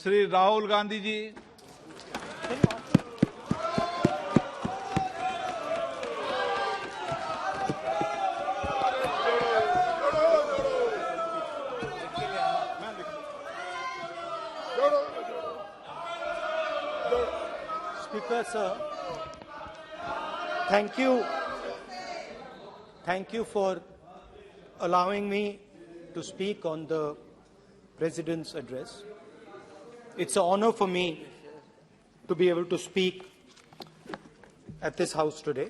Shri Rahul Gandhi ji. Speaker, sir, thank you for allowing me to speak on the President's address. It's an honor for me to be able to speak at this House today.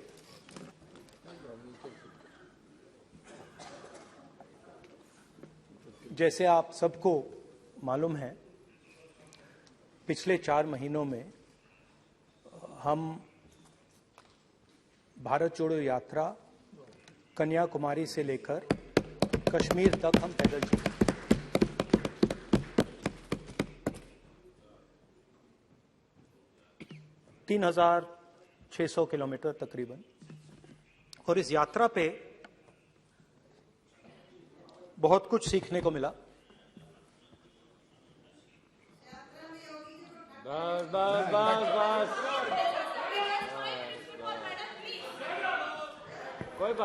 जैसे आप सबको मालूम है, पिछले 4 महीनों में हम भारत जोड़ो यात्रा कन्याकुमारी से लेकर कश्मीर तक हम पैदल चले। तीन 3,600 किलोमीटर तकरीबन। और इस यात्रा पे बहुत कुछ सीखने को मिला।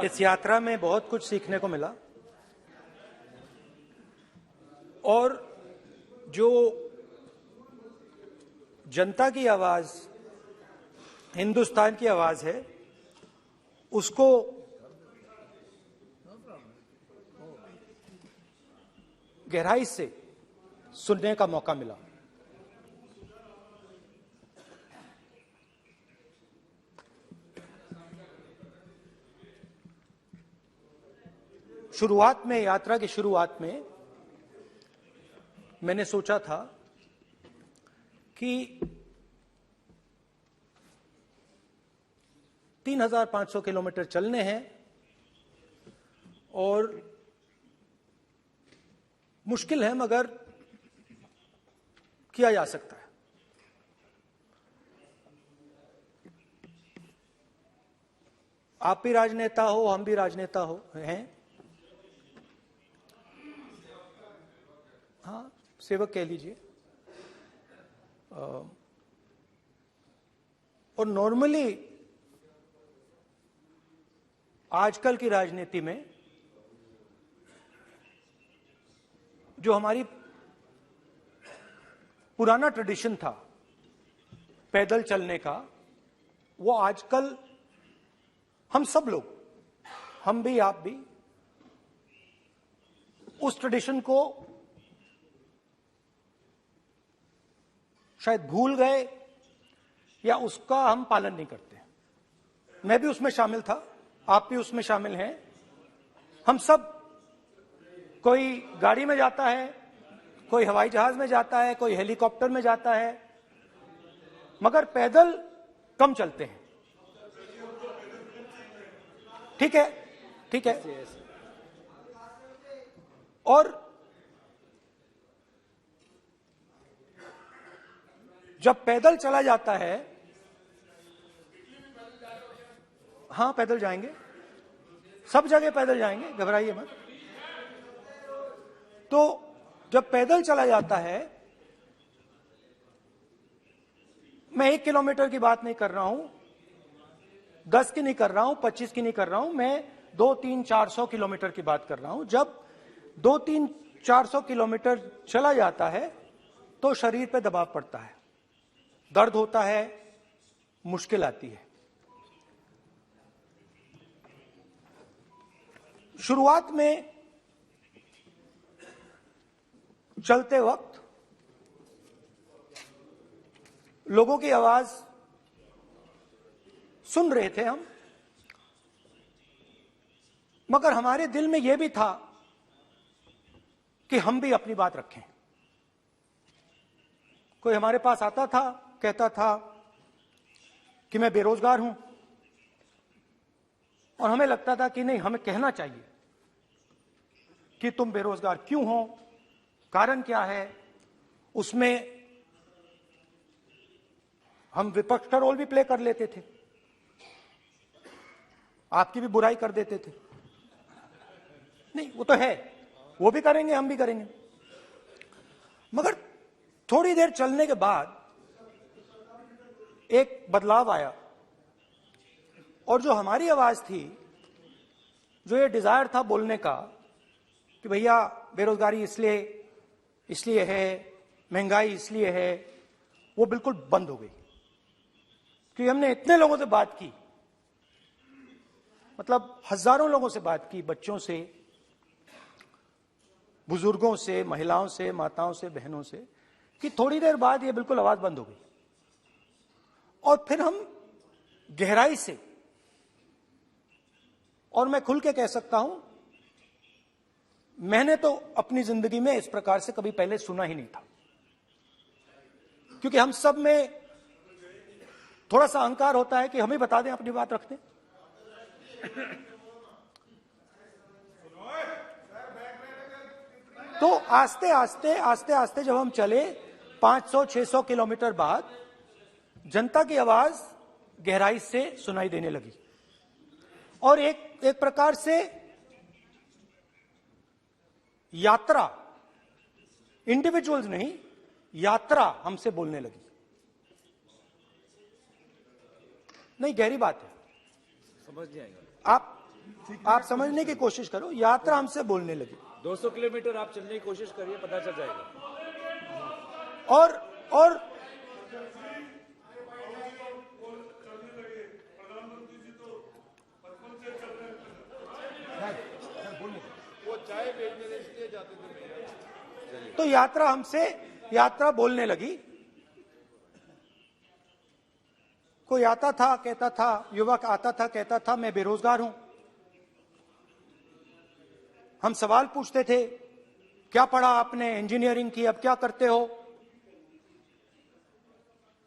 इस यात्रा में बहुत कुछ सीखने को मिला और जो जनता की आवाज, हिंदुस्तान की आवाज है, उसको गहराई से सुनने का मौका मिला। शुरुआत में, यात्रा की शुरुआत में मैंने सोचा था कि 3,500 किलोमीटर चलने हैं और मुश्किल है मगर किया जा सकता है। आप भी राजनेता हो, हम भी राजनेता हैं। हाँ, सेवक कह लीजिए। और नॉर्मली आजकल की राजनीति में जो हमारी पुराना ट्रेडिशन था पैदल चलने का, वो आजकल हम सब लोग, हम भी आप भी, उस ट्रेडिशन को शायद भूल गए या उसका हम पालन नहीं करते। मैं भी उसमें शामिल था, आप भी उसमें शामिल हैं। हम सब, कोई गाड़ी में जाता है, कोई हवाई जहाज में जाता है, कोई हेलीकॉप्टर में जाता है, मगर पैदल कम चलते हैं। ठीक है, ठीक है। और जब पैदल चला जाता है, हाँ पैदल जाएंगे, सब जगह पैदल जाएंगे, घबराइए मत। तो जब पैदल चला जाता है, मैं 1 किलोमीटर की बात नहीं कर रहा हूं, 10 की नहीं कर रहा हूं, 25 की नहीं कर रहा हूं, मैं 200-300-400 किलोमीटर की बात कर रहा हूं। जब 200-300-400 किलोमीटर चला जाता है तो शरीर पे दबाव पड़ता है, दर्द होता है, मुश्किल आती है। शुरुआत में चलते वक्त लोगों की आवाज सुन रहे थे हम, मगर हमारे दिल में यह भी था कि हम भी अपनी बात रखें। कोई हमारे पास आता था, कहता था कि मैं बेरोजगार हूं, और हमें लगता था कि नहीं, हमें कहना चाहिए कि तुम बेरोजगार क्यों हो, कारण क्या है। उसमें हम विपक्ष का रोल भी प्ले कर लेते थे, आपकी भी बुराई कर देते थे। नहीं, वो तो है, वो भी करेंगे, हम भी करेंगे, मगर थोड़ी देर चलने के बाद एक बदलाव आया और जो हमारी आवाज थी, जो ये डिजायर था बोलने का कि भैया बेरोजगारी इसलिए है, महंगाई इसलिए है, वो बिल्कुल बंद हो गई। क्योंकि हमने इतने लोगों से बात की, मतलब हजारों लोगों से बात की, बच्चों से, बुजुर्गों से, महिलाओं से, माताओं से, बहनों से, कि थोड़ी देर बाद ये बिल्कुल आवाज बंद हो गई। और फिर हम गहराई से, और मैं खुल के कह सकता हूं, मैंने तो अपनी जिंदगी में इस प्रकार से कभी पहले सुना ही नहीं था। क्योंकि हम सब में थोड़ा सा अहंकार होता है कि हम ही बता दें, अपनी बात रखते। तो आस्ते आस्ते जब हम चले 500-600 किलोमीटर बाद, जनता की आवाज गहराई से सुनाई देने लगी और एक प्रकार से यात्रा, इंडिविजुअल्स नहीं, यात्रा हमसे बोलने लगी। नहीं, गहरी बात है, समझ नहीं आएगा। आप समझने की कोशिश करो। यात्रा हमसे बोलने लगी। 200 किलोमीटर आप चलने की कोशिश करिए, पता चल जाएगा। और वो चाय बेचने इसलिए जाते थे। तो यात्रा बोलने लगी। कोई आता था, कहता था, युवक आता था, कहता था मैं बेरोजगार हूं। हम सवाल पूछते थे, क्या पढ़ा आपने? इंजीनियरिंग की, अब क्या करते हो?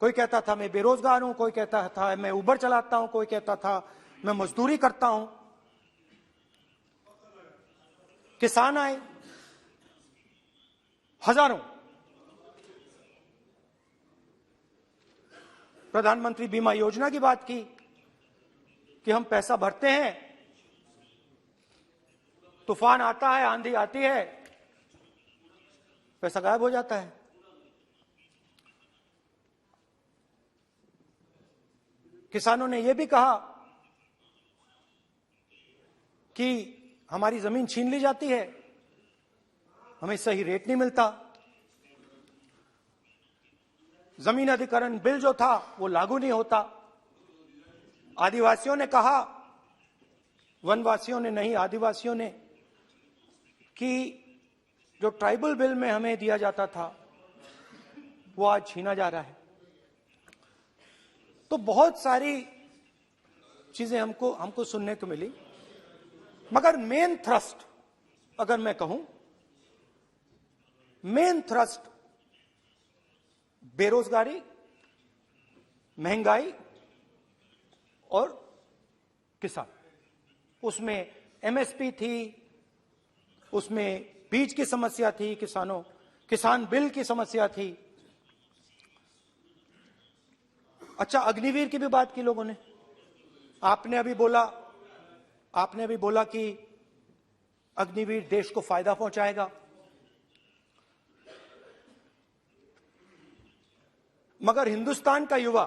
कोई कहता था मैं बेरोजगार हूं, कोई कहता था मैं उबर चलाता हूं, कोई कहता था मैं मजदूरी करता हूं। किसान आए हजारों। प्रधानमंत्री बीमा योजना की बात की कि हम पैसा भरते हैं, तूफान आता है, आंधी आती है, पैसा गायब हो जाता है। किसानों ने यह भी कहा कि हमारी जमीन छीन ली जाती है, हमें सही रेट नहीं मिलता। जमीन अधिग्रहण बिल जो था वो लागू नहीं होता। आदिवासियों ने कहा, वनवासियों ने नहीं, आदिवासियों ने, कि जो ट्राइबल बिल में हमें दिया जाता था वो आज छीना जा रहा है। तो बहुत सारी चीजें हमको सुनने को मिली, मगर मेन थ्रस्ट, अगर मैं कहूं, मेन थ्रस्ट बेरोजगारी, महंगाई और किसान। उसमें एमएसपी थी, उसमें बीज की समस्या थी, किसान बिल की समस्या थी। अच्छा, अग्निवीर की भी बात की लोगों ने। आपने अभी बोला कि अग्निवीर देश को फायदा पहुंचाएगा। मगर हिंदुस्तान का युवा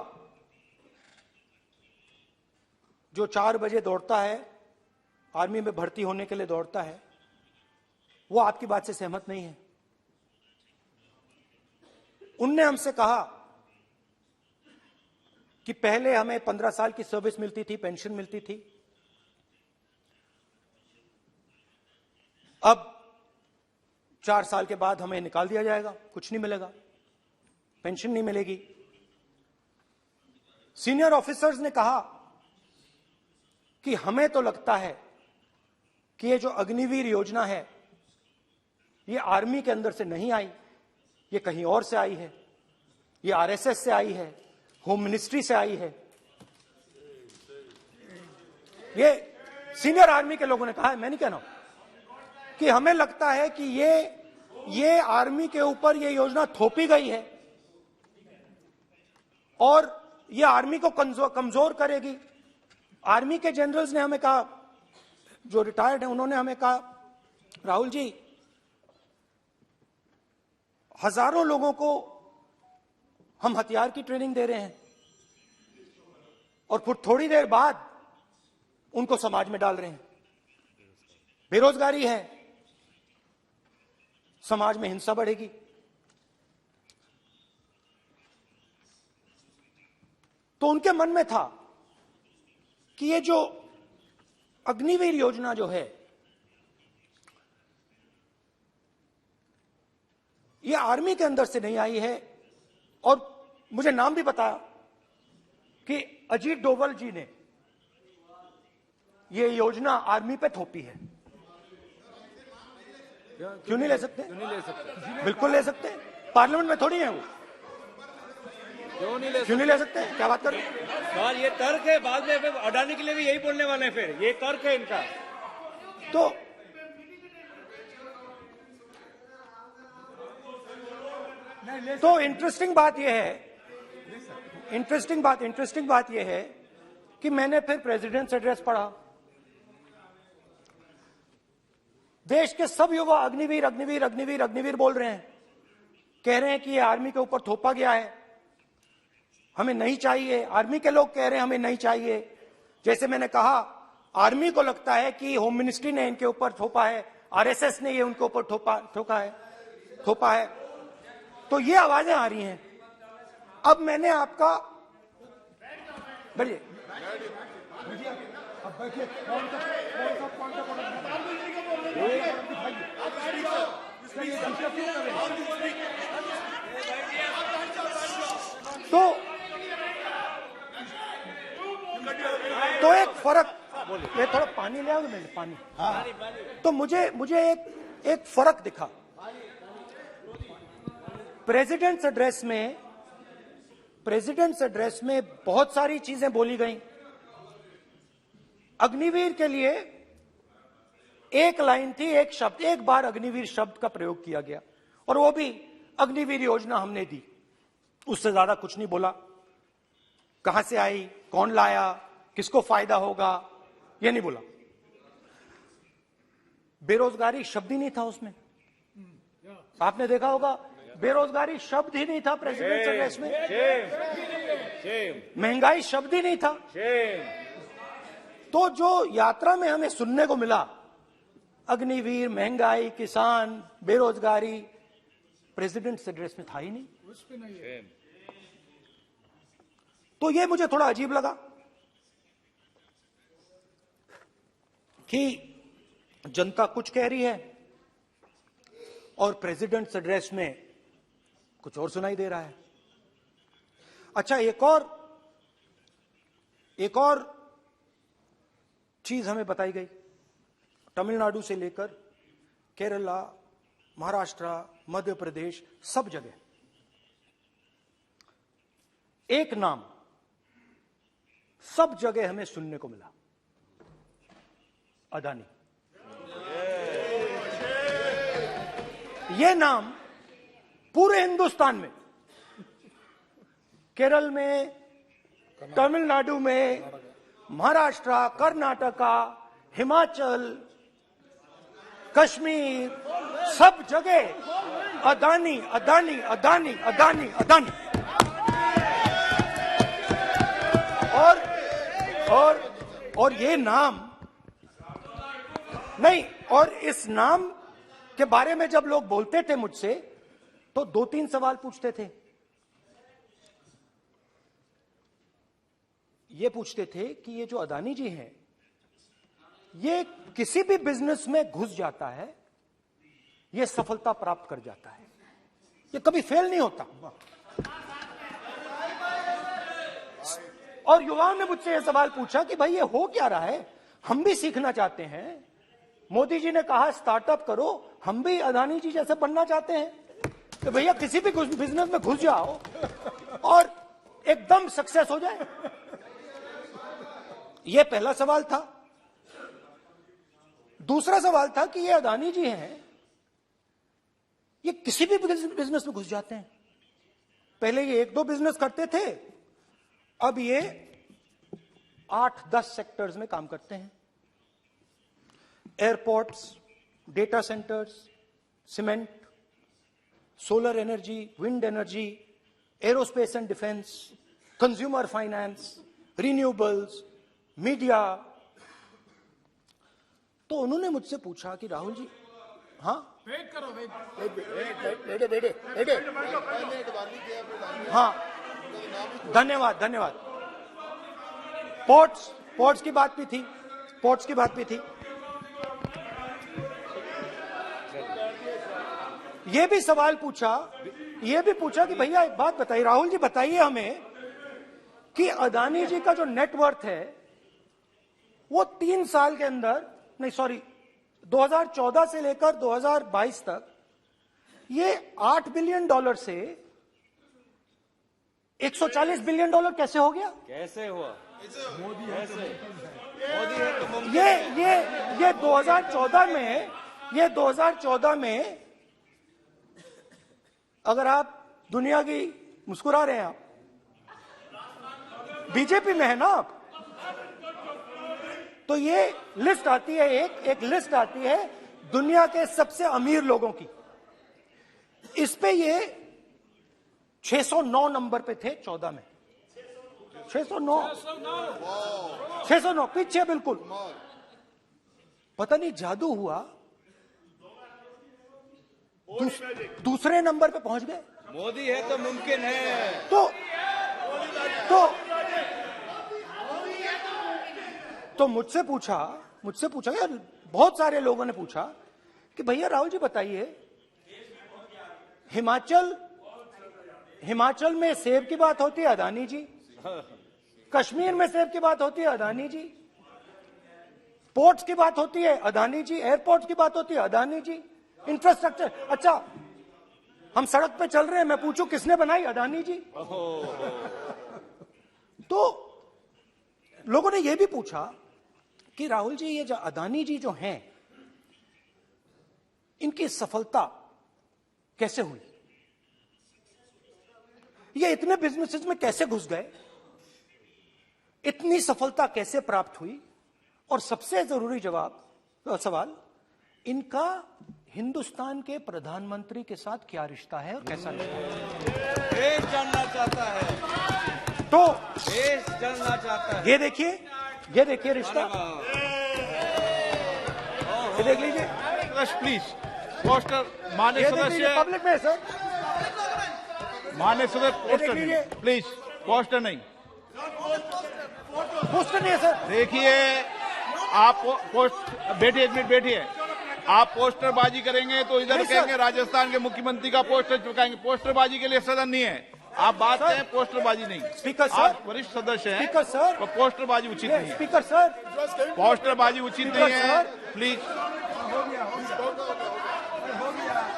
जो 4 बजे दौड़ता है, आर्मी में भर्ती होने के लिए दौड़ता है, वो आपकी बात से सहमत नहीं है। उनने हमसे कहा कि पहले हमें 15 साल की सर्विस मिलती थी, पेंशन मिलती थी, अब 4 साल के बाद हमें निकाल दिया जाएगा, कुछ नहीं मिलेगा, पेंशन नहीं मिलेगी। सीनियर ऑफिसर्स ने कहा कि हमें तो लगता है कि ये जो अग्निवीर योजना है ये आर्मी के अंदर से नहीं आई, ये कहीं और से आई है, ये आरएसएस से आई है, होम मिनिस्ट्री से आई है। ये सीनियर आर्मी के लोगों ने कहा है, मैं नहीं कह रहा हूं, कि हमें लगता है कि ये आर्मी के ऊपर ये योजना थोपी गई है और ये आर्मी को कमजोर करेगी। आर्मी के जनरल्स ने हमें कहा, जो रिटायर्ड हैं, उन्होंने हमें कहा, राहुल जी, हजारों लोगों को हम हथियार की ट्रेनिंग दे रहे हैं और फिर थोड़ी देर बाद उनको समाज में डाल रहे हैं। बेरोजगारी है, समाज में हिंसा बढ़ेगी। तो उनके मन में था कि ये जो अग्निवीर योजना जो है, ये आर्मी के अंदर से नहीं आई है। और मुझे नाम भी बताया कि अजीत डोभाल जी ने ये योजना आर्मी पे थोपी है। क्यों नहीं ले सकते? क्यों नहीं ले सकते? बिल्कुल ले सकते हैं, पार्लियामेंट में थोड़ी है वो। क्यों नहीं ले क्यों नहीं ले सकते? क्या बात कर रहे हैं? सर ये तर्क है, बाद में अडानी के लिए भी यही बोलने वाले हैं, फिर ये तर्क है इनका। तो इंटरेस्टिंग बात यह है, इंटरेस्टिंग बात यह है कि मैंने फिर प्रेसिडेंट्स एड्रेस पढ़ा। देश के सब युवा अग्निवीर अग्निवीर अग्निवीर अग्निवीर बोल रहे हैं, कह रहे हैं कि ये आर्मी के ऊपर थोपा गया है, हमें नहीं चाहिए। आर्मी के लोग कह रहे हैं हमें नहीं चाहिए। जैसे मैंने कहा, आर्मी को लगता है कि होम मिनिस्ट्री ने इनके ऊपर थोपा है, आरएसएस ने ये उनके ऊपर थोपा है। तो ये आवाजें आ रही हैं। अब मैंने आपका बैठिए, अब बैठिए, तो एक फर्क, ये थोड़ा पानी ले आओगे मेरे पानी। तो मुझे एक फर्क दिखा प्रेसिडेंट्स एड्रेस में बहुत सारी चीजें बोली गई। अग्निवीर के लिए एक लाइन थी, एक शब्द, एक बार अग्निवीर शब्द का प्रयोग किया गया, और वो भी अग्निवीर योजना हमने दी। उससे ज्यादा कुछ नहीं बोला। कहां से आई, कौन लाया, किसको फायदा होगा, ये नहीं बोला। बेरोजगारी शब्द ही नहीं था उसमें। आपने देखा होगा, बेरोजगारी शब्द ही नहीं था प्रेसिडेंट एड्रेस में। महंगाई शब्द ही नहीं था। तो जो यात्रा में हमें सुनने को मिला, अग्निवीर, महंगाई, किसान, बेरोजगारी, प्रेसिडेंट एड्रेस में था ही नहीं। तो ये मुझे थोड़ा अजीब लगा कि जनता कुछ कह रही है और प्रेसिडेंट एड्रेस में कुछ और सुनाई दे रहा है। अच्छा, एक और चीज हमें बताई गई। तमिलनाडु से लेकर केरला, महाराष्ट्र, मध्य प्रदेश, सब जगह एक नाम सब जगह हमें सुनने को मिला, अदानी। यह नाम पूरे हिंदुस्तान में, केरल में, तमिलनाडु में, महाराष्ट्र, कर्नाटका, हिमाचल, कश्मीर, सब जगह अदानी अदानी अदानी अदानी अदानी। और ये नाम नहीं, और इस नाम के बारे में जब लोग बोलते थे मुझसे, तो 2-3 सवाल पूछते थे। ये पूछते थे कि ये जो अदानी जी हैं, ये किसी भी बिजनेस में घुस जाता है, ये सफलता प्राप्त कर जाता है, ये कभी फेल नहीं होता। और युवाओं ने मुझसे यह सवाल पूछा कि भाई ये हो क्या रहा है, हम भी सीखना चाहते हैं। मोदी जी ने कहा स्टार्टअप करो, हम भी अदानी जी जैसे बनना चाहते हैं। तो भैया किसी भी बिजनेस में घुस जाओ और एकदम सक्सेस हो जाए। यह पहला सवाल था। दूसरा सवाल था कि ये अदानी जी हैं, ये किसी भी बिजनेस में घुस जाते हैं। पहले ये 1-2 बिजनेस करते थे, अब ये 8-10 सेक्टर्स में काम करते हैं। Airports, data centres, cement, solar energy, wind energy, aerospace and defence, consumer finance, renewables, media. तो उन्होंने मुझसे पूछा कि राहुल जी, हाँ वेट करो, बेटे हाँ, धन्यवाद धन्यवाद। पोर्ट्स की बात भी थी। ये भी सवाल पूछा, कि भैया एक बात बताइए, राहुल जी बताइए हमें कि अदानी जी का जो नेटवर्थ है वो 3 साल के अंदर, नहीं सॉरी 2014 से लेकर 2022 तक ये $8 बिलियन से $140 बिलियन कैसे हो गया? कैसे हुआ? मोदी है तो ये 2014 में अगर आप दुनिया की, मुस्कुरा रहे हैं आप, बीजेपी में है ना आप, तो ये लिस्ट आती है, एक लिस्ट आती है दुनिया के सबसे अमीर लोगों की। इस पे ये 609 नंबर पे थे 14 में। 609 पीछे बिल्कुल। पता नहीं जादू हुआ, दूसरे नंबर पे पहुंच गए। मोदी है तो मुमकिन है। तो मुझसे पूछा यार, बहुत सारे लोगों ने पूछा कि भैया राहुल जी बताइए, हिमाचल में सेब की बात होती है अदानी जी, कश्मीर में सेब की बात होती है अदानी जी, पोर्ट्स की बात होती है अदानी जी, एयरपोर्ट्स की बात होती है अदानी जी, इंफ्रास्ट्रक्चर, अच्छा हम सड़क पे चल रहे हैं, मैं पूछूं किसने बनाई? अदानी जी। तो लोगों ने यह भी पूछा कि राहुल जी, ये जो अदानी जी जो हैं, इनकी सफलता कैसे हुई? ये इतने बिजनेसेस में कैसे घुस गए? इतनी सफलता कैसे प्राप्त हुई? और सबसे जरूरी सवाल, इनका हिंदुस्तान के प्रधानमंत्री के साथ क्या रिश्ता है और कैसा रिश्ता है? देश जानना चाहता है, तो देश जानना चाहता है। ये देखिए रिश्ता, ये देख लीजिए। प्लीज पोस्टर, माननीय सदस्य, पब्लिक में सर, माननीय सदस्य पोस्टर नहीं, प्लीज पोस्टर नहीं, पोस्टर नहीं है सर। देखिए आप बैठिए, एक मिनट बैठिए। आप पोस्टरबाजी करेंगे तो इधर कहेंगे राजस्थान के मुख्यमंत्री का पोस्टर चिपकाएंगे। पोस्टरबाजी के लिए सदन नहीं है। आप बात करें, पोस्टरबाजी नहीं। स्पीकर सर, आप वरिष्ठ सदस्य हैं, स्पीकर सर, तो पोस्टरबाजी उचित नहीं है। स्पीकर सर, पोस्टरबाजी उचित नहीं है, प्लीज।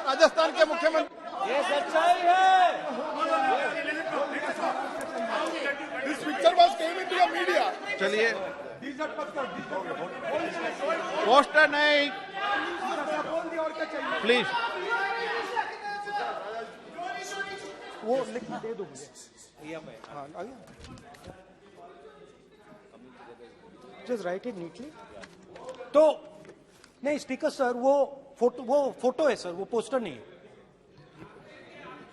राजस्थान के मुख्यमंत्री, ये सच्चाई है। This picture was came into the media. चलिए, पोस्टर नहीं, प्लीज। वो लिख दे दो मुझे। हाँ, आ गया। Just right it neatly. तो नहीं स्पीकर सर, वो फोटो है सर, वो पोस्टर नहीं है।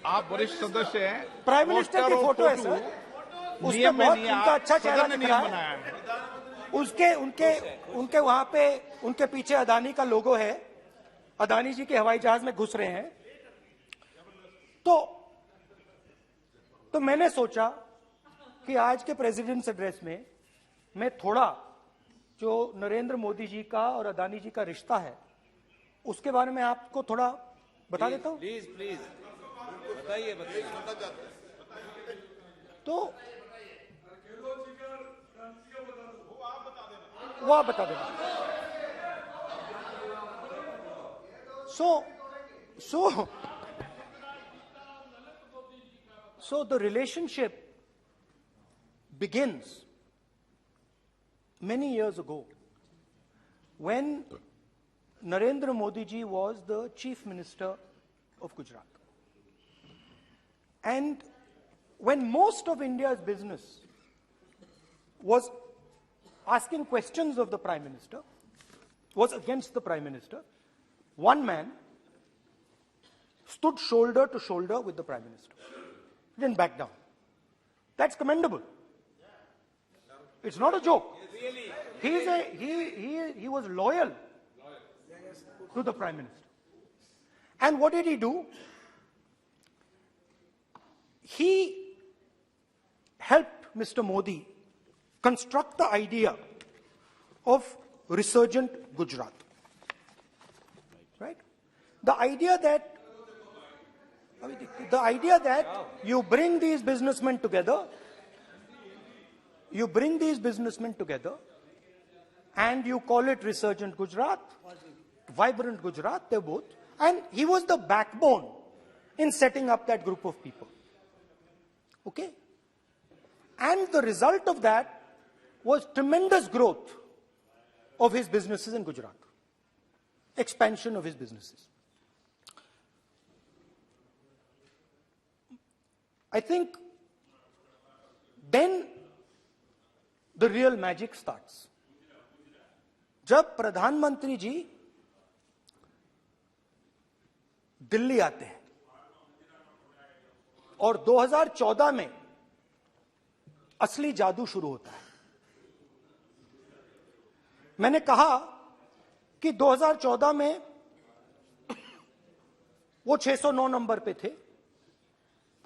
आप वरिष्ठ सदस्य हैं, प्राइम मिनिस्टर की फोटो है सर, उसके बहुत उनका अच्छा चेहरा दिख रहा है। उसके उनके वहां पे उनके पीछे अदानी का लोगो है, अदानी जी के हवाई जहाज में घुस रहे हैं। तो मैंने सोचा कि आज के प्रेसिडेंट्स एड्रेस में मैं थोड़ा जो नरेंद्र मोदी जी का और अदानी जी का रिश्ता है उसके बारे में आपको थोड़ा बता देता हूं। प्लीज बताइए। तो वो आप बता देना। So the relationship begins many years ago when Narendra Modi ji was the Chief Minister of Gujarat. And when most of India's business was asking questions of the Prime Minister, was against the Prime Minister, one man stood shoulder to shoulder with the Prime Minister. didn't back down. That's commendable. It's not a joke. He was loyal to the Prime Minister. And what did he do? He helped Mr. Modi construct the idea of resurgent Gujarat. Right? The idea that you bring these businessmen together, and you call it resurgent Gujarat, vibrant Gujarat, they're both. And he was the backbone in setting up that group of people. Okay? And the result of that was tremendous growth of his businesses in Gujarat. Expansion of his businesses. I think then the real magic starts. जब प्रधानमंत्री जी दिल्ली आते हैं और 2014 में असली जादू शुरू होता है। मैंने कहा कि 2014 में वो 609 नंबर पे थे,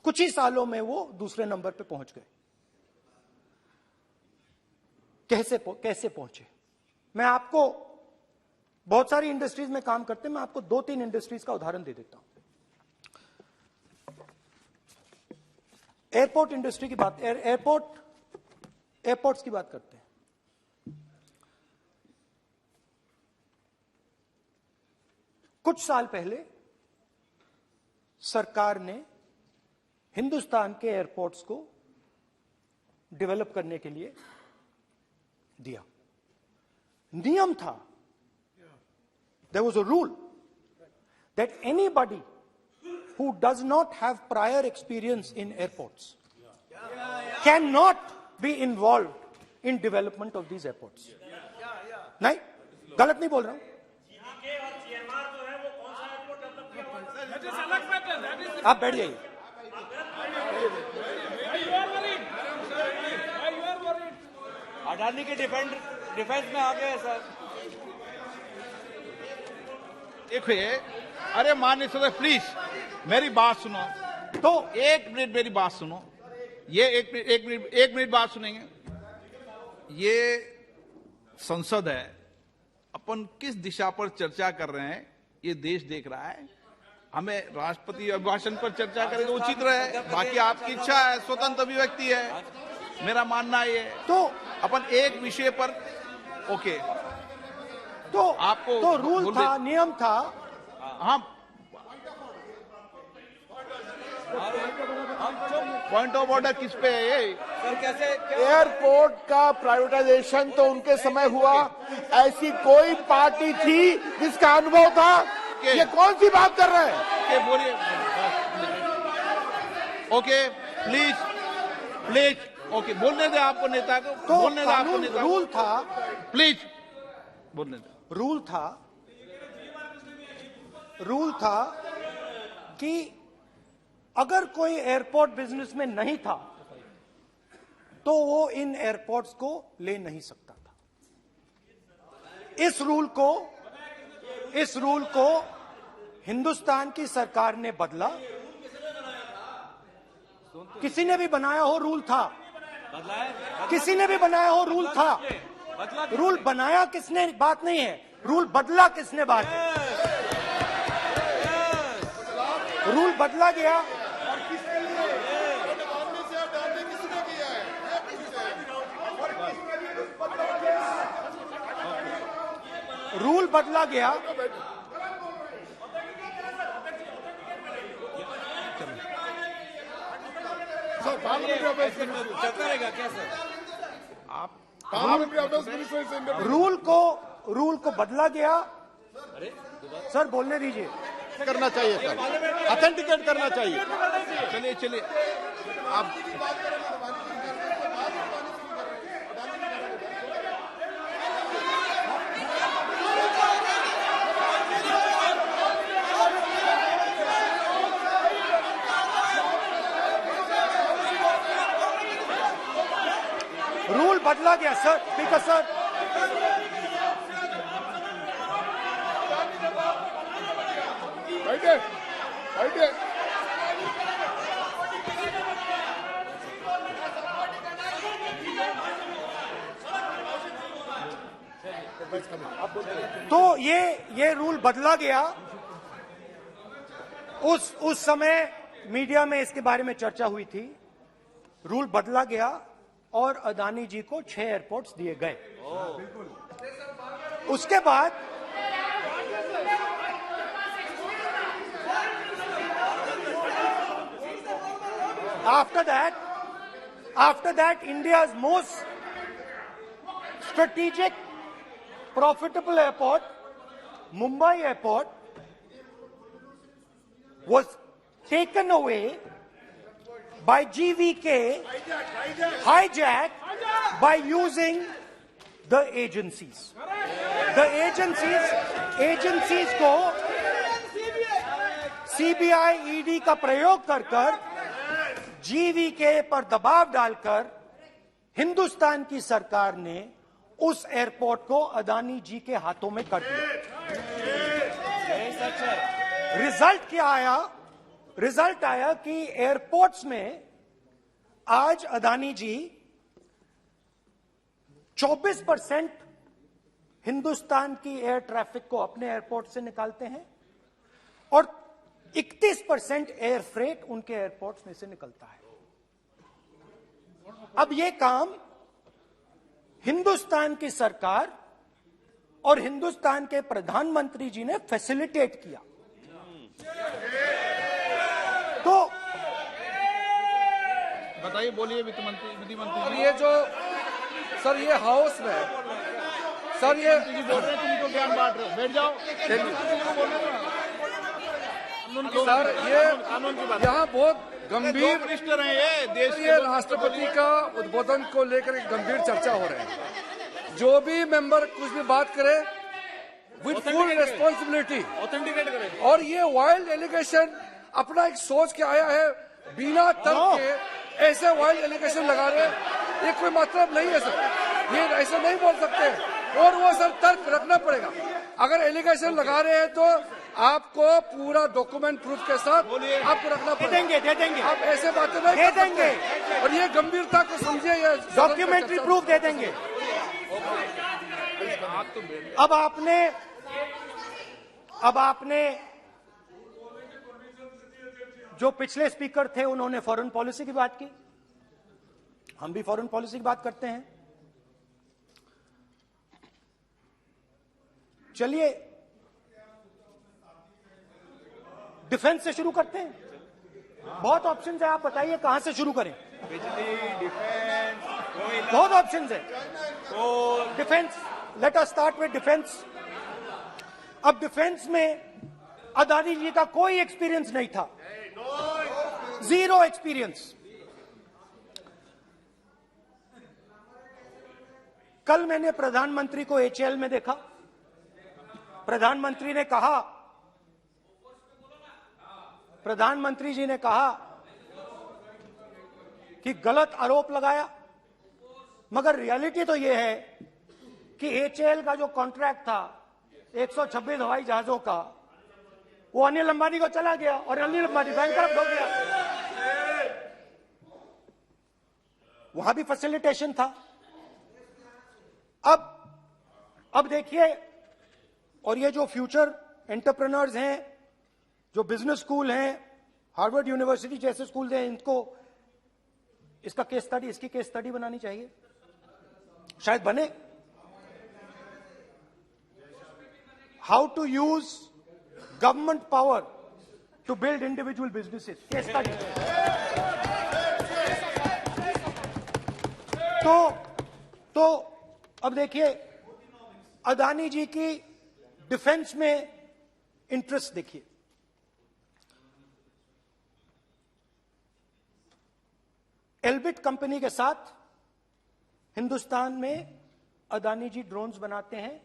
कुछ ही सालों में वो दूसरे नंबर पे पहुंच गए। कैसे पहुंचे? मैं आपको, बहुत सारी इंडस्ट्रीज में काम करते हैं, मैं आपको 2-3 इंडस्ट्रीज का उदाहरण दे देता हूं। एयरपोर्ट इंडस्ट्री की बात, एयरपोर्ट्स की बात करते हैं। कुछ साल पहले सरकार ने हिंदुस्तान के एयरपोर्ट्स को डेवलप करने के लिए दिया। नियम था, there was a rule that anybody who does not have prior experience in airports cannot be involved in development of these airports. नहीं, गलत नहीं बोल रहा हूं। आप बैठ जाइए। अडानी के डिफेंस में आ गए सर। देखिए, अरे माननीय सदस्य प्लीज मेरी बात सुनो। तो एक मिनट मेरी बात सुनो। ये एक मिनट बात सुनेंगे। ये संसद है, अपन किस दिशा पर चर्चा कर रहे हैं ये देश देख रहा है। हमें राष्ट्रपति अभिभाषण पर चर्चा करें तो उचित रहे, बाकी आपकी इच्छा है, स्वतंत्र अभिव्यक्ति है। मेरा मानना ये तो अपन एक विषय पर ओके, तो आपको तो रूल था, नियम था। हाँ, पॉइंट ऑफ ऑर्डर किस पे है ये? सर कैसे एयरपोर्ट का प्राइवेटाइजेशन तो उनके समय हुआ, ऐसी कोई पार्टी थी जिसका अनुभव था? ये कौन सी बात कर रहे हैं? बोलिए। ओके प्लीज ओके, बोलने दे आपको नेता को, तो बोलने दे आपको नेता को। रूल था, प्लीज बोलने दे। रूल था कि अगर कोई एयरपोर्ट बिजनेस में नहीं था तो वो इन एयरपोर्ट्स को ले नहीं सकता था। इस रूल को हिंदुस्तान की सरकार ने बदला। किसी ने भी बनाया हो रूल था, किसी ने भी बनाया हो रूल था। रूल बनाया किसने बात नहीं है, रूल बदला किसने बात है। रूल बदला गया, रूल बदला गया। चलता रहेगा क्या सर? आप रूल को बदला गया। सर बोलने दीजिए। करना चाहिए सर, ऑथेंटिकेट करना चाहिए। चलिए आप बदला गया सर, स्पीकर सर। बैठे बैठे तो ये रूल बदला गया। उस समय मीडिया में इसके बारे में चर्चा हुई थी। रूल बदला गया और अदानी जी को 6 एयरपोर्ट्स दिए गए। उसके बाद after that India's most strategic profitable airport, Mumbai Airport, was taken away by GVK, hijacked by using the agencies. The agencies को CBI, ED का प्रयोग कर GVK पर दबाव डालकर हिंदुस्तान की सरकार ने उस एयरपोर्ट को अदानी जी के हाथों में कर दिया। रिजल्ट क्या आया? रिजल्ट आया कि एयरपोर्ट्स में आज अदानी जी 24% हिंदुस्तान की एयर ट्रैफिक को अपने एयरपोर्ट से निकालते हैं और 31% एयर फ्रेट उनके एयरपोर्ट्स में से निकलता है। अब यह काम हिंदुस्तान की सरकार और हिंदुस्तान के प्रधानमंत्री जी ने फैसिलिटेट किया। तो बताइए, बोलिए वित्त मंत्री, विधि मंत्री। और ये जो सर ये हाउस में सर ये जी बोल रहे हैं, तुम तो ज्ञान बांट रहे हो, बैठ जाओ। सर ये यहाँ बहुत गंभीर मिनिस्टर हैं ये देश ये राष्ट्रपति का उद्बोधन को लेकर एक गंभीर चर्चा हो रही है। जो भी मेंबर कुछ भी बात करे विद फुल रिस्पॉन्सिबिलिटी ऑथेंटिकेट करें। और ये वाइल्ड एलिगेशन अपना एक सोच के आया है, बिना तर्क के ऐसे वाइल्ड एलिगेशन लगा रहे, ये कोई मतलब नहीं है सर, ये ऐसे नहीं बोल सकते। और वो सर तर्क रखना पड़ेगा। अगर एलिगेशन लगा रहे हैं तो आपको पूरा डॉक्यूमेंट प्रूफ के साथ आपको रखना पड़ेगा। दे देंगे आप ऐसे बातें नहीं दे कर सकते। देंगे। और ये गंभीरता को समझिए, ये डॉक्यूमेंट्री प्रूफ दे देंगे। अब आपने जो पिछले स्पीकर थे उन्होंने फॉरेन पॉलिसी की बात की, हम भी फॉरेन पॉलिसी की बात करते हैं। चलिए डिफेंस से शुरू करते हैं। बहुत ऑप्शन है, आप बताइए कहां से शुरू करें। बिजली, डिफेंस, बहुत ऑप्शन है। Defence, let us start with defence. अब डिफेंस में अदानी जी का कोई एक्सपीरियंस नहीं था, 0 एक्सपीरियंस। कल मैंने प्रधानमंत्री को HAL में देखा। प्रधानमंत्री जी ने कहा कि गलत आरोप लगाया, मगर रियलिटी तो यह है कि HAL का जो कॉन्ट्रैक्ट था 126 हवाई जहाजों का, वो अनिल अंबानी को चला गया और अनिल अंबानी बैंकरप्ट हो गया। वहां भी फैसिलिटेशन था। अब देखिए, और ये जो फ्यूचर एंटरप्रेन्योर्स हैं, जो बिजनेस स्कूल हैं, हार्वर्ड यूनिवर्सिटी जैसे स्कूल हैं, इनको इसका केस स्टडी, इसकी केस स्टडी बनानी चाहिए, शायद बने। How to use government power to build individual businesses, case study. तो अब देखिए, अदानी जी की डिफेंस में इंटरेस्ट देखिए। एल्बिट कंपनी के साथ हिंदुस्तान में अदानी जी ड्रोन्स बनाते हैं।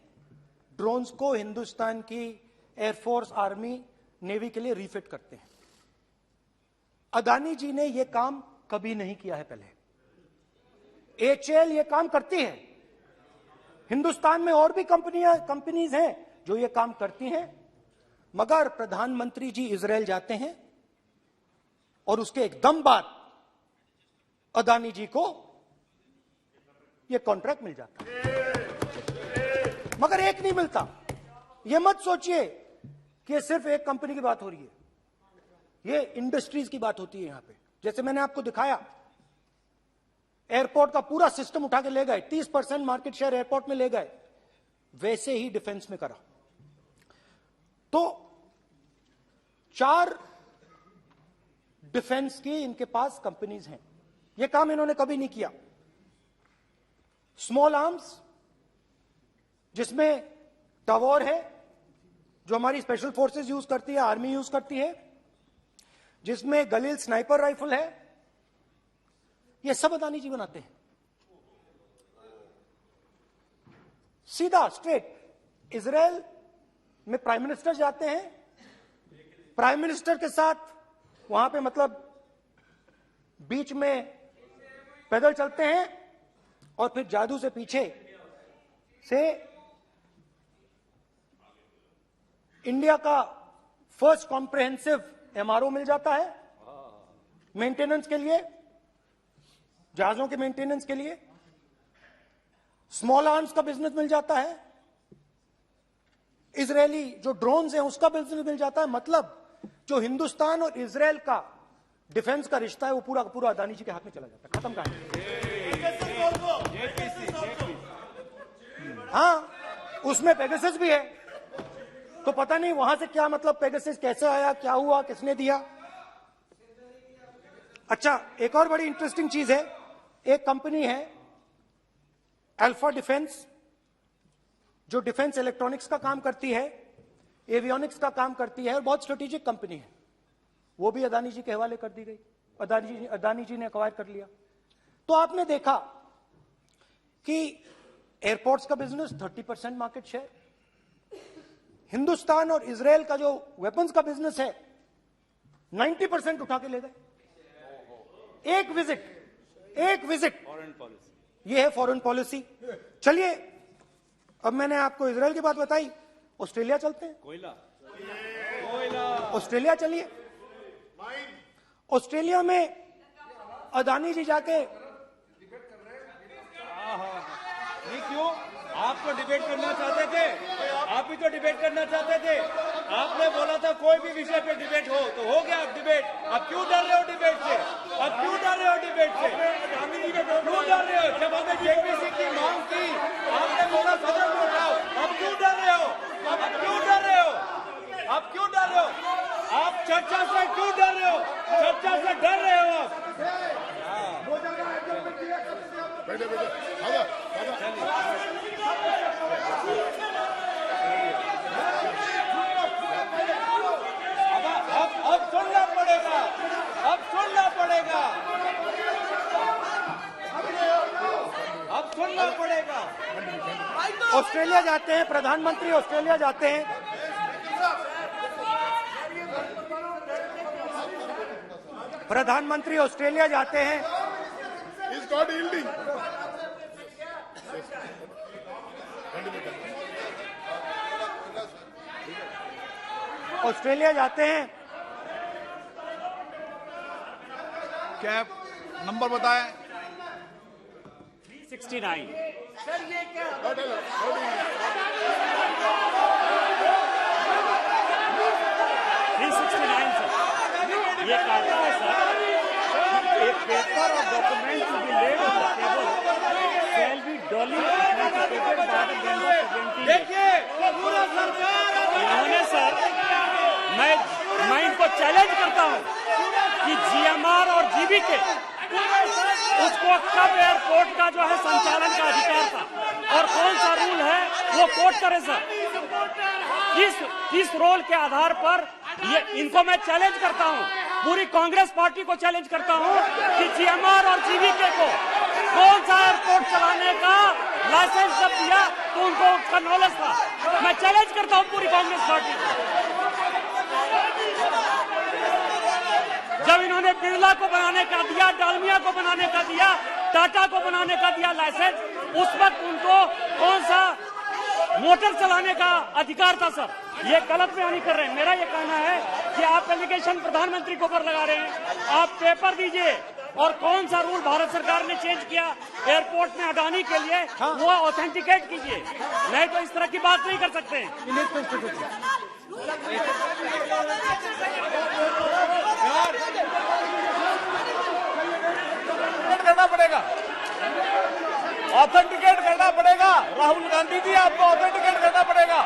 ड्रोन्स को हिंदुस्तान की एयरफोर्स, आर्मी, नेवी के लिए रिफिट करते हैं। अदानी जी ने यह काम कभी नहीं किया है पहले। HAL ये काम करती है। हिंदुस्तान में और भी कंपनीज हैं जो ये काम करती हैं, मगर प्रधानमंत्री जी इजरायल जाते हैं और उसके एकदम बाद अदानी जी को ये कॉन्ट्रैक्ट मिल जाता है, मगर एक नहीं मिलता। ये मत सोचिए कि ये सिर्फ एक कंपनी की बात हो रही है, ये इंडस्ट्रीज की बात होती है यहां पे। जैसे मैंने आपको दिखाया, एयरपोर्ट का पूरा सिस्टम उठा के ले गए, 30% मार्केट शेयर एयरपोर्ट में ले गए, वैसे ही डिफेंस में करा। तो 4 डिफेंस की इनके पास कंपनीज हैं, ये काम इन्होंने कभी नहीं किया। स्मॉल आर्म्स, जिसमें टवॉर है जो हमारी स्पेशल फोर्सेस यूज करती है, आर्मी यूज करती है, जिसमें गलील स्नाइपर राइफल है, ये सब अदानी जी बनाते हैं। सीधा स्ट्रेट इजरायल में प्राइम मिनिस्टर जाते हैं, प्राइम मिनिस्टर के साथ वहां पे मतलब बीच में पैदल चलते हैं और फिर जादू से पीछे से इंडिया का फर्स्ट कॉम्प्रिहेंसिव MRO मिल जाता है मेंटेनेंस के लिए, जहाजों के मेंटेनेंस के लिए। स्मॉल आर्म्स का बिजनेस मिल जाता है, इजरायली जो ड्रोन्स हैं उसका बिजनेस मिल जाता है। मतलब जो हिंदुस्तान और इजरायल का डिफेंस का रिश्ता है वो पूरा का पूरा अदानी जी के हाथ में चला जाता है, खत्म कहानी। हाँ, उसमें पेगासस भी है, तो पता नहीं वहां से क्या मतलब पेगासस कैसे आया, क्या हुआ, किसने दिया। अच्छा, एक और बड़ी इंटरेस्टिंग चीज है, एक कंपनी है अल्फा डिफेंस, जो डिफेंस इलेक्ट्रॉनिक्स का काम करती है, एवियोनिक्स का काम करती है और बहुत स्ट्रेटेजिक कंपनी है। वो भी अदानी जी के हवाले कर दी गई, अदानी जी ने एक्वायर कर लिया। तो आपने देखा कि एयरपोर्ट्स का बिजनेस 30% मार्केट शेयर, हिंदुस्तान और इजरायल का जो वेपन्स का बिजनेस है 90% उठा के ले गए। एक विजिट फॉरेन पॉलिसी, ये है फॉरेन पॉलिसी। चलिए, अब मैंने आपको इजरायल की बात बताई, ऑस्ट्रेलिया चलते हैं। ऑस्ट्रेलिया चलिए। ऑस्ट्रेलिया में अदानी जी जाके, नहीं क्यों, आप तो डिबेट करना चाहते थे, आप ही तो डिबेट करना चाहते थे। आपने बोला था कोई भी विषय पे डिबेट हो, तो हो गया डिबेट। अब क्यों डर रहे हो डिबेट से? अब क्यों डर रहे हो डिबेट से? क्यों डर रहे हो? जब हमने जेपीसी की मांग की, आपने बोला सदन में उठाओ। अब क्यों डर रहे हो? अब क्यों डर रहे हो? अब क्यों डर रहे हो? आप चर्चा से क्यों डर रहे हो? चर्चा से डर रहे हो आप? अब सुनना पड़ेगा, अब सुनना पड़ेगा, अब सुनना पड़ेगा। ऑस्ट्रेलिया जाते हैं, प्रधानमंत्री ऑस्ट्रेलिया जाते हैं। प्रधानमंत्री ऑस्ट्रेलिया जाते हैं, ऑस्ट्रेलिया जाते हैं। क्या नंबर बताएं? 369। सर ये क्या 369 सर, ये कहता है सर, एक पेपर और document to be laid on the table shall be duly authenticated by the member presenting. देखिए पूरा सरकार इन्होंने सर, मैं इनको चैलेंज करता हूं कि जीएमआर और जीबीके उसको कब एयरपोर्ट का जो है संचालन का अधिकार था और कौन सा रूल है वो कोट करे सर। किस रोल के आधार पर ये, इनको मैं चैलेंज करता हूं, पूरी कांग्रेस पार्टी को चैलेंज करता हूं कि जीएमआर और जीबीके को कौन सा एयरपोर्ट चलाने का लाइसेंस जब दिया तो उनको उसका नॉलेज था। मैं चैलेंज करता हूं पूरी कांग्रेस पार्टी को। जब इन्होंने बिरला को बनाने का दिया, डालमिया को बनाने का दिया, टाटा को बनाने का दिया लाइसेंस, उस वक्त उनको कौन सा मोटर चलाने का अधिकार था सर? ये गलत बयानी कर रहे हैं। मेरा ये कहना है कि आप एलिगेशन प्रधानमंत्री के ऊपर लगा रहे हैं, आप पेपर दीजिए और कौन सा रूल भारत सरकार ने चेंज किया एयरपोर्ट में अडानी के लिए, वो ऑथेंटिकेट कीजिए, नहीं तो इस तरह की बात नहीं कर सकते हैं। करना पड़ेगा, ऑथेंटिकेट करना पड़ेगा। राहुल गांधी जी, आपको ऑथेंटिकेट करना पड़ेगा।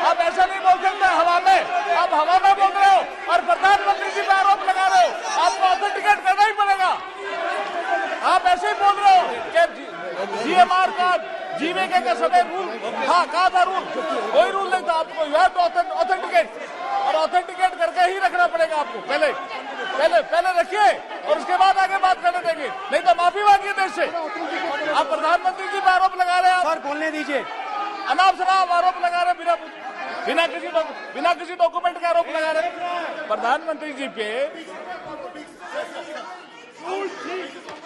आप ऐसा नहीं बोल सकते हवा में, आप हवा में बोल रहे हो और प्रधानमंत्री जी पे आरोप लगा रहे हो। आपको ऑथेंटिकेट करना ही पड़ेगा। आप ऐसे ही बोल रहे हो कि जीएमआर का जीवीके के समय रूल था, कहा था रूल, कोई रूल नहीं था। आपको यू हैव टू ऑथेंटिकेट, और ऑथेंटिकेट करके ही रखना पड़ेगा आपको। पहले रखिए और उसके बाद आगे बात करने देंगे, नहीं तो माफी मांगिए देश से। आप प्रधानमंत्री जी पे आरोप लगा रहे हैं, सर बोलने दीजिए। अनाप शनाप आरोप लगा रहे, बिना किसी डॉक्यूमेंट के आरोप लगा रहे प्रधानमंत्री जी पे।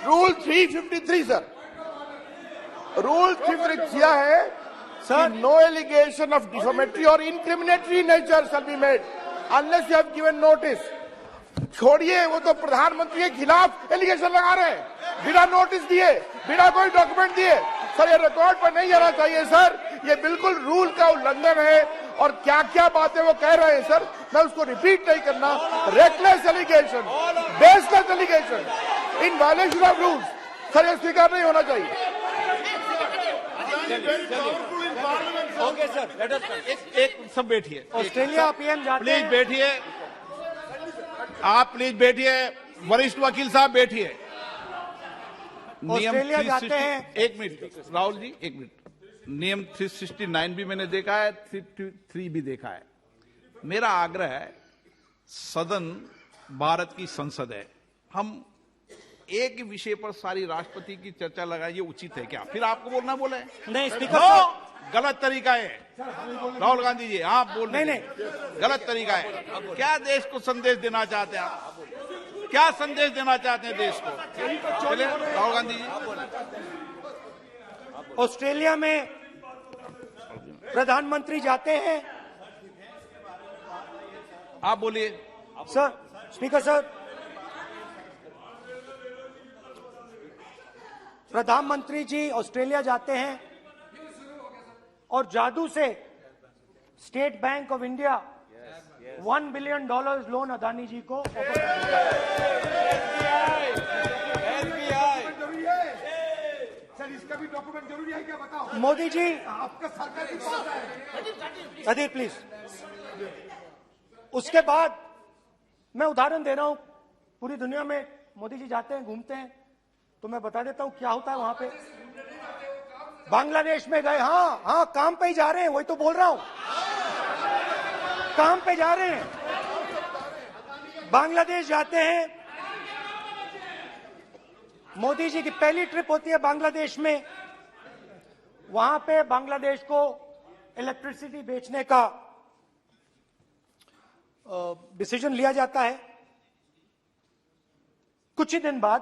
रूल 353 सर, रूल 353 किया है सर, नो एलिगेशन ऑफ डिफेमेटरी और incriminatory nature shall be made unless you have given notice. छोड़िए, वो तो प्रधानमंत्री के खिलाफ एलिगेशन लगा रहे हैं बिना नोटिस दिए, बिना कोई डॉक्यूमेंट दिए। सर ये रिकॉर्ड पर नहीं आना चाहिए सर, ये बिल्कुल रूल का उल्लंघन है। और क्या क्या बातें वो कह रहे हैं सर, मैं उसको रिपीट नहीं करना। Reckless allegation, baseless allegation in violation of rules, sir ये स्वीकार नहीं होना चाहिए। ओके सर, एक सब बैठिए, ऑस्ट्रेलिया पीएम जाते प्लीज हैं। बैठिए, आप प्लीज बैठिए, वरिष्ठ वकील साहब बैठिए। ऑस्ट्रेलिया जाते हैं। एक मिनट राहुल जी, एक मिनट। नियम 369 भी मैंने देखा है, 323 भी देखा है। मेरा आग्रह है, सदन भारत की संसद है, हम एक विषय पर सारी राष्ट्रपति की चर्चा लगाएं, ये उचित है क्या? फिर आपको बोलना बोले नहीं स्पीकर, गलत तरीका है। राहुल गांधी जी, आप बोल रहे नहीं, गलत तरीका है। क्या देश को संदेश देना चाहते हैं आप? क्या संदेश देना चाहते हैं देश को? चलिए राहुल गांधी जी। ऑस्ट्रेलिया में प्रधानमंत्री जाते हैं। आप बोलिए सर, स्पीकर सर, प्रधानमंत्री जी ऑस्ट्रेलिया जाते हैं और जादू से State Bank of India $1 billion loan Adani ji को सर इसका भी डॉक्यूमेंट जरूरी है क्या, बताओ? मोदी जी, आपका सरकार की बात है। अधीर प्लीज। उसके बाद मैं उदाहरण दे रहा हूं, पूरी दुनिया में मोदी जी जाते हैं, घूमते हैं, तो मैं बता देता हूं क्या होता है वहां पे। बांग्लादेश में गए, हाँ काम पे ही जा रहे हैं, वही तो बोल रहा हूं, काम पे जा रहे हैं। बांग्लादेश जाते हैं, मोदी जी की पहली ट्रिप होती है बांग्लादेश में। वहां पे बांग्लादेश को इलेक्ट्रिसिटी बेचने का डिसीजन लिया जाता है। कुछ ही दिन बाद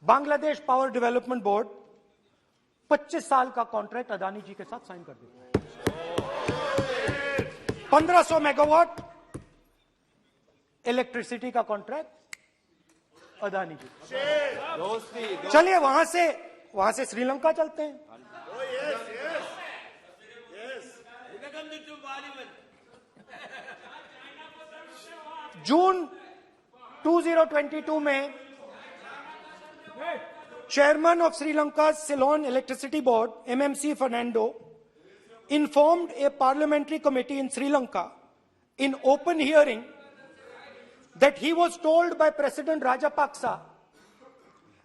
बांग्लादेश पावर डेवलपमेंट बोर्ड 25 साल का कॉन्ट्रैक्ट अदानी जी के साथ साइन कर देता है। 1500 मेगावाट इलेक्ट्रिसिटी का कॉन्ट्रैक्ट अदानी जी। चलिए वहां से श्रीलंका चलते हैं। जून 2022 में Chairman of Sri Lanka's Ceylon Electricity Board, MMC Fernando, informed a parliamentary committee in Sri Lanka in open hearing that he was told by President Rajapaksa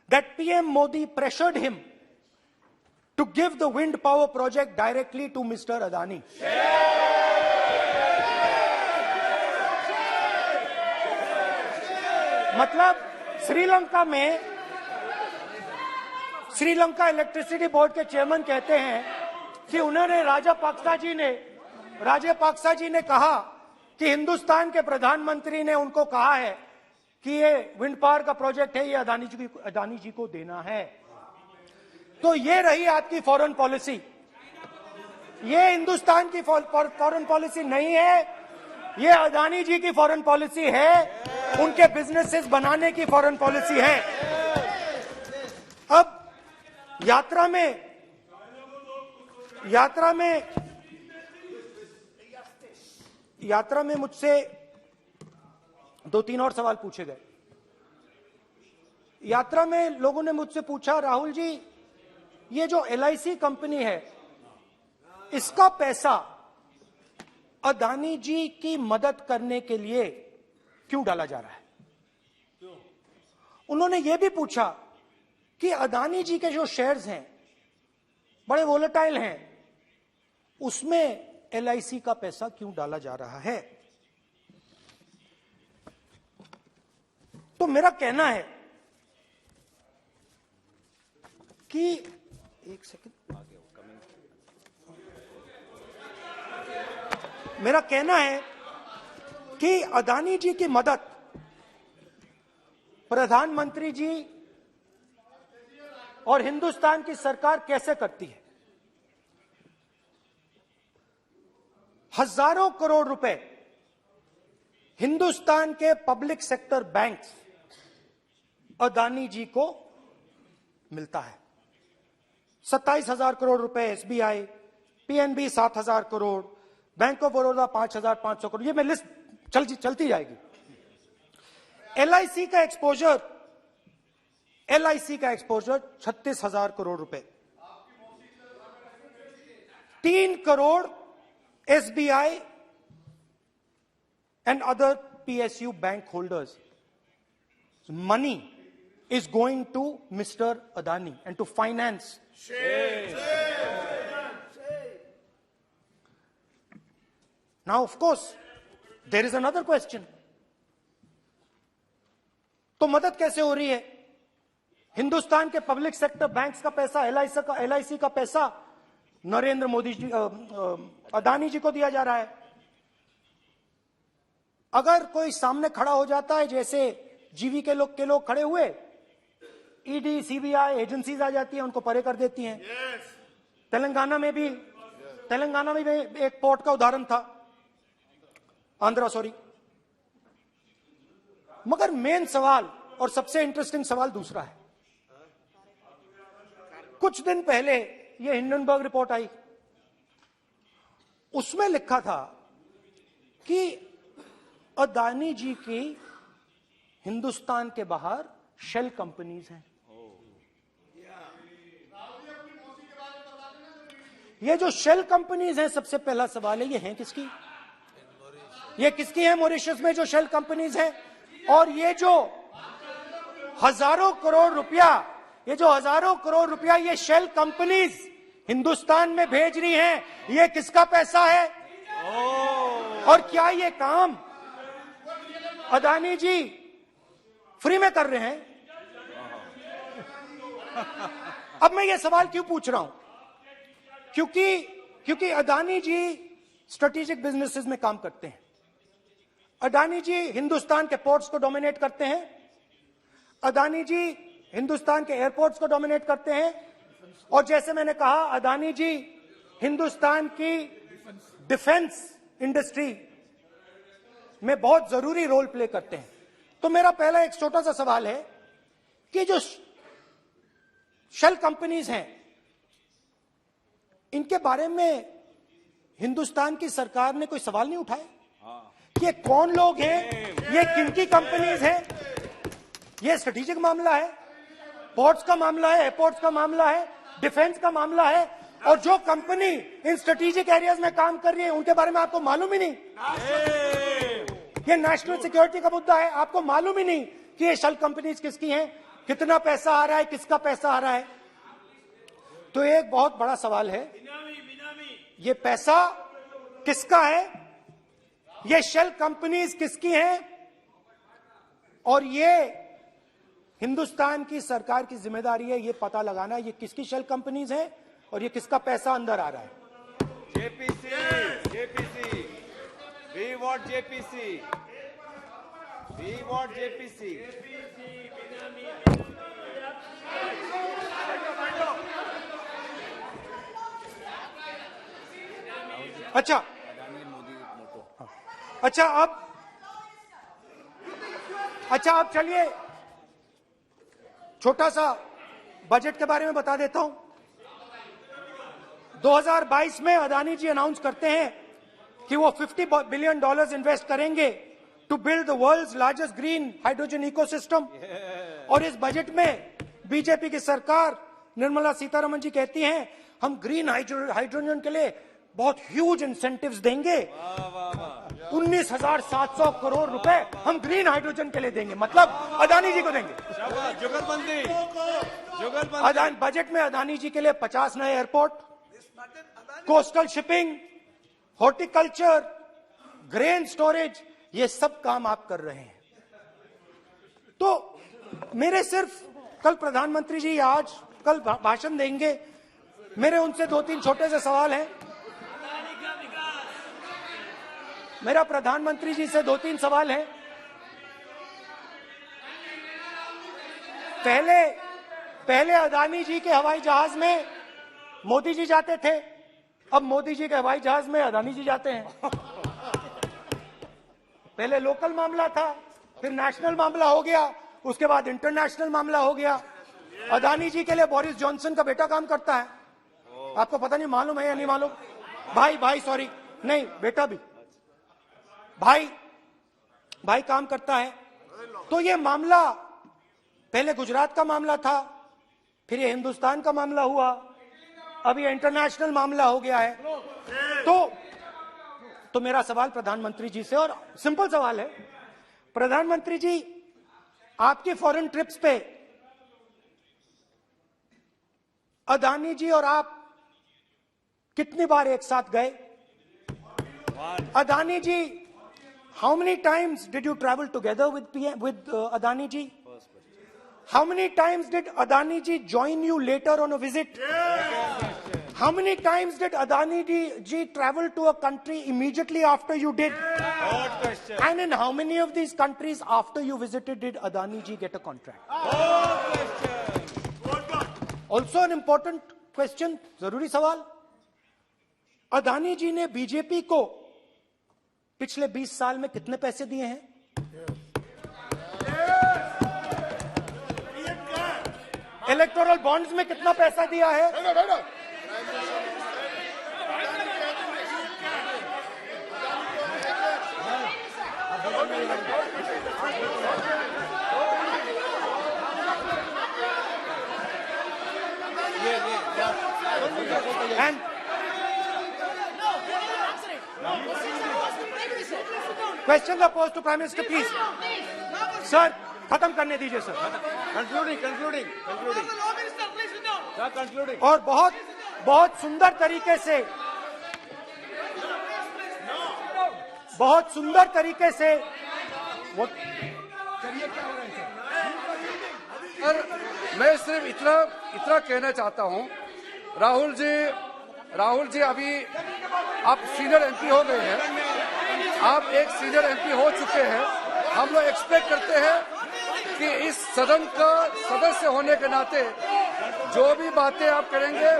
that PM Modi pressured him to give the wind power project directly to Mr. Adani. मतलब Sri Lanka electricity board के chairman कहते हैं कि उन्होंने राजापाक्सा जी ने कहा कि हिंदुस्तान के प्रधानमंत्री ने उनको कहा है कि ये विंड पावर का प्रोजेक्ट है, ये अदानी जी को देना है। तो ये रही आपकी फॉरेन पॉलिसी। ये हिंदुस्तान की फॉरेन पॉलिसी नहीं है, ये अदानी जी की फॉरेन पॉलिसी है, उनके बिजनेसेस बनाने की फॉरेन पॉलिसी है। अब यात्रा में मुझसे 2-3 और सवाल पूछे गए। यात्रा में लोगों ने मुझसे पूछा, राहुल जी ये जो LIC कंपनी है इसका पैसा अदानी जी की मदद करने के लिए क्यों डाला जा रहा है? उन्होंने यह भी पूछा कि अदानी जी के जो शेयर्स हैं बड़े वोलेटाइल हैं, उसमें LIC का पैसा क्यों डाला जा रहा है? तो मेरा कहना है कि एक सेकंड, मेरा कहना है कि अदानी जी की मदद प्रधानमंत्री जी और हिंदुस्तान की सरकार कैसे करती है। हजारों करोड़ रुपए हिंदुस्तान के public sector banks Adani ji को मिलता है। 27,000 करोड़ रुपए SBI, PNB 7,000 crore, bank of Baroda 5,500 crore, ये मैं लिस्ट चलती जाएगी। LIC का एक्सपोजर 36,000 करोड़ रुपए, 3 crore SBI and other PSU bank holders. Money is going to Mr. Adani and to finance. Now, of course, there is another question. तो मदद कैसे हो रही है? हिंदुस्तान के पब्लिक सेक्टर बैंक्स का पैसा, LIC का पैसा नरेंद्र मोदी जी, अदानी जी को दिया जा रहा है। अगर कोई सामने खड़ा हो जाता है, जैसे जीवी के लोग खड़े हुए, ED, CBI एजेंसीज आ जाती हैं, उनको परे कर देती हैं। तेलंगाना में भी एक पोर्ट का उदाहरण था, आंध्रा, सॉरी। मगर मेन सवाल और सबसे इंटरेस्टिंग सवाल दूसरा है। कुछ दिन पहले ये हिंडनबर्ग रिपोर्ट आई, उसमें लिखा था कि अदानी जी की हिंदुस्तान के बाहर शेल कंपनीज हैं। ये जो शेल कंपनीज हैं, सबसे पहला सवाल है, ये हैं किसकी? ये किसकी है मॉरिशस में जो शेल कंपनीज हैं? और ये जो हजारों करोड़ रुपया ये शेल कंपनीज हिंदुस्तान में भेज रही हैं, ये किसका पैसा है? और क्या ये काम अदानी जी फ्री में कर रहे हैं? अब मैं ये सवाल क्यों पूछ रहा हूं? क्योंकि अदानी जी स्ट्रेटेजिक बिजनेसेस में काम करते हैं। अदानी जी हिंदुस्तान के पोर्ट्स को डोमिनेट करते हैं। अदानी जी हिंदुस्तान के एयरपोर्ट्स को डोमिनेट करते हैं। और जैसे मैंने कहा, अदानी जी हिंदुस्तान की डिफेंस इंडस्ट्री में बहुत जरूरी रोल प्ले करते हैं। तो मेरा पहला एक छोटा सा सवाल है कि जो शेल कंपनीज हैं, इनके बारे में हिंदुस्तान की सरकार ने कोई सवाल नहीं उठाया? ये कौन लोग हैं, ये किनकी कंपनीज हैं? ये स्ट्रेटेजिक मामला है, पोर्ट्स का मामला है, एयरपोर्ट्स का मामला है, डिफेंस का मामला है। और जो कंपनी इन स्ट्रेटेजिक एरियाज में काम कर रही है, उनके बारे में आपको मालूम ही नहीं। ये नेशनल सिक्योरिटी का मुद्दा है, आपको मालूम ही नहीं कि ये शेल कंपनीज किसकी हैं, कितना पैसा आ रहा है, किसका पैसा आ रहा है। तो एक बहुत बड़ा सवाल है, ये पैसा किसका है, ये शेल कंपनीज किसकी हैं, और ये हिंदुस्तान की सरकार की जिम्मेदारी है ये पता लगाना ये किसकी शेल कंपनीज हैं और ये किसका पैसा अंदर आ रहा है। JPC, we want JPC. We want JPC. अच्छा अब चलिए छोटा सा बजट के बारे में बता देता हूं। 2022 में अदानी जी अनाउंस करते हैं कि वो $50 बिलियन इन्वेस्ट करेंगे to build the world's largest green hydrogen ecosystem. और इस बजट में बीजेपी की सरकार निर्मला सीतारमण जी कहती हैं हम ग्रीन हाइड्रोजन के लिए बहुत ह्यूज इंसेंटिव्स देंगे। 19,700 करोड़ रुपए हम ग्रीन हाइड्रोजन के लिए देंगे, मतलब अदानी जी को देंगे। जुगलबंदी बजट में अदानी जी के लिए 50 नए airport, coastal shipping, horticulture, grain storage, ये सब काम आप कर रहे हैं। तो मेरे सिर्फ कल प्रधानमंत्री जी कल भाषण देंगे, मेरे उनसे 2-3 छोटे से सवाल हैं। मेरा प्रधानमंत्री जी से 2-3 सवाल है। पहले अदानी जी के हवाई जहाज में मोदी जी जाते थे, अब मोदी जी के हवाई जहाज में अदानी जी जाते हैं। पहले लोकल मामला था, फिर नेशनल मामला हो गया, उसके बाद इंटरनेशनल मामला हो गया। अदानी जी के लिए बोरिस जॉनसन का बेटा काम करता है, आपको पता नहीं मालूम है या नहीं मालूम? भाई सॉरी, नहीं बेटा भी, भाई काम करता है। तो ये मामला पहले गुजरात का मामला था, फिर ये हिंदुस्तान का मामला हुआ, अब ये इंटरनेशनल मामला हो गया है। तो मेरा सवाल प्रधानमंत्री जी से, और सिंपल सवाल है, प्रधानमंत्री जी आपकी फॉरेन ट्रिप्स पे अदानी जी और आप कितनी बार एक साथ गए? अदानी जी, how many times did you travel together with Adani ji? How many times did Adani ji join you later on a visit? How many times did Adani ji travel to a country immediately after you did? And in how many of these countries after you visited did Adani ji get a contract? Also an important question, जरूरी सवाल, अदानी जी ने BJP को पिछले 20 साल में कितने पैसे दिए हैं? इलेक्टोरल बॉन्ड्स में कितना पैसा दिया है? And questions are posed to Prime Minister, please. Sir, खत्म करने दीजिए सर। Concluding. Sir, concluding. और बहुत सुंदर तरीके से वो और मैं सिर्फ इतना कहना चाहता हूं, राहुल जी अभी आप सीनियर एमपी हो गए हैं, आप एक सीनियर एमपी हो चुके हैं। हम लोग एक्सपेक्ट करते हैं कि इस सदन का सदस्य होने के नाते जो भी बातें आप करेंगे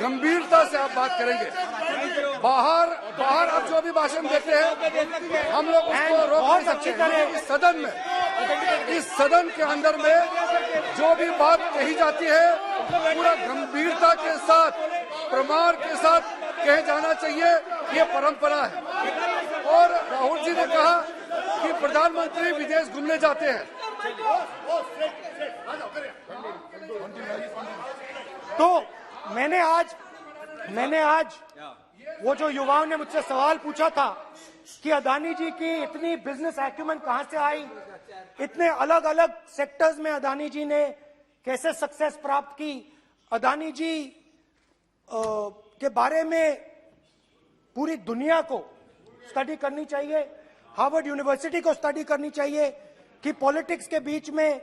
गंभीरता से आप बात करेंगे। बाहर आप जो भी भाषण देते हैं हम लोग उसको रोक नहीं सकते हैं। इस सदन के अंदर में जो भी बात कही जाती है पूरा गंभीरता के साथ, प्रमाण के साथ कहे जाना चाहिए, ये परंपरा है। और राहुल जी ने कहा कि प्रधानमंत्री विदेश घूमने जाते हैं, तो मैंने आज वो जो युवाओं ने मुझसे सवाल पूछा था कि अदानी जी की इतनी बिजनेस एक्यूमेंट कहां से आई, इतने अलग अलग सेक्टर्स में अदानी जी ने कैसे सक्सेस प्राप्त की, अदानी जी के बारे में पूरी दुनिया को स्टडी करनी चाहिए, हार्वर्ड यूनिवर्सिटी को स्टडी करनी चाहिए कि पॉलिटिक्स के बीच में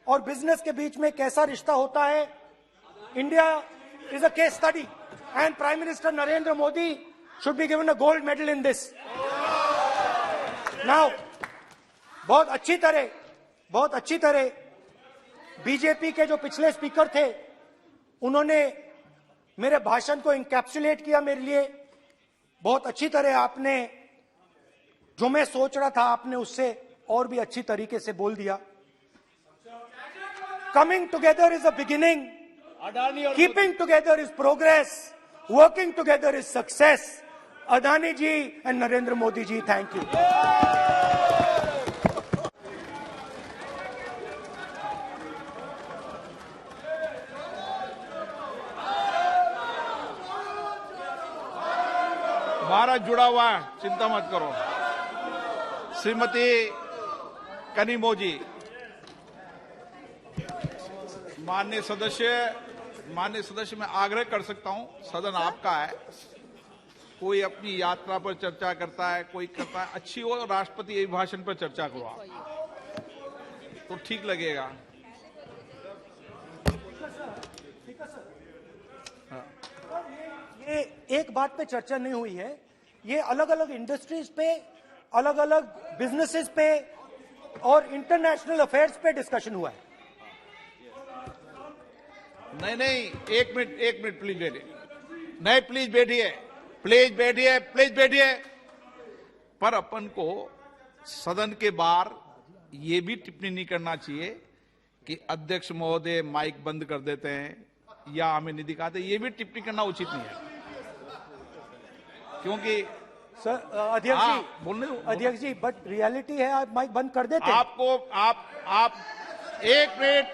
और बिजनेस के बीच में कैसा रिश्ता होता है। India is a case study and Prime Minister Narendra Modi should be given a gold medal in this. Now, बहुत अच्छी तरह बीजेपी के जो पिछले स्पीकर थे उन्होंने मेरे भाषण को इंकैप्सुलेट किया मेरे लिए। बहुत अच्छी तरह आपने जो मैं सोच रहा था आपने उससे और भी अच्छी तरीके से बोल दिया। Coming together is a beginning, Adani और keeping together is progress, working together is success. Adani ji and Narendra Modi ji, thank you. Bharat जुड़ा हुआ है, चिंता मत करो। श्रीमती कनिमोजी, माननीय सदस्य मैं आग्रह कर सकता हूं, सदन आपका है। कोई अपनी यात्रा पर चर्चा करता है, कोई करता है, अच्छी हो राष्ट्रपति अभिभाषण पर चर्चा करो आप, तो ठीक लगेगा। ये एक बात पे चर्चा नहीं हुई है, ये अलग अलग इंडस्ट्रीज पे, अलग अलग बिजनेसेस पे और इंटरनेशनल अफेयर्स पे डिस्कशन हुआ है। नहीं, एक मिनट प्लीज बैठिए। नहीं, प्लीज बैठिए। पर अपन को सदन के बाहर ये भी टिप्पणी नहीं करना चाहिए कि अध्यक्ष महोदय माइक बंद कर देते हैं या हमें नहीं दिखाते, ये भी टिप्पणी करना उचित नहीं है। क्योंकि सर अध्यक्ष जी बट रियलिटी है, आप माइक बंद कर देते हैं। आप एक मिनट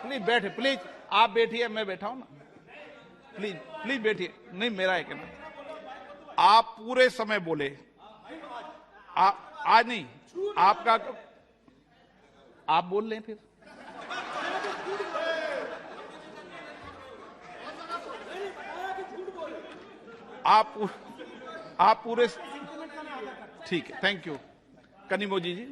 प्लीज बैठे, प्लीज आप बैठिए, मैं बैठा हूं ना, प्लीज बैठिए। नहीं, मेरा है कहना, आप पूरे समय बोले, आज नहीं, आपका आप बोल लें फिर। आप पूरे, ठीक है, थैंक यू। कनिमोजी जी।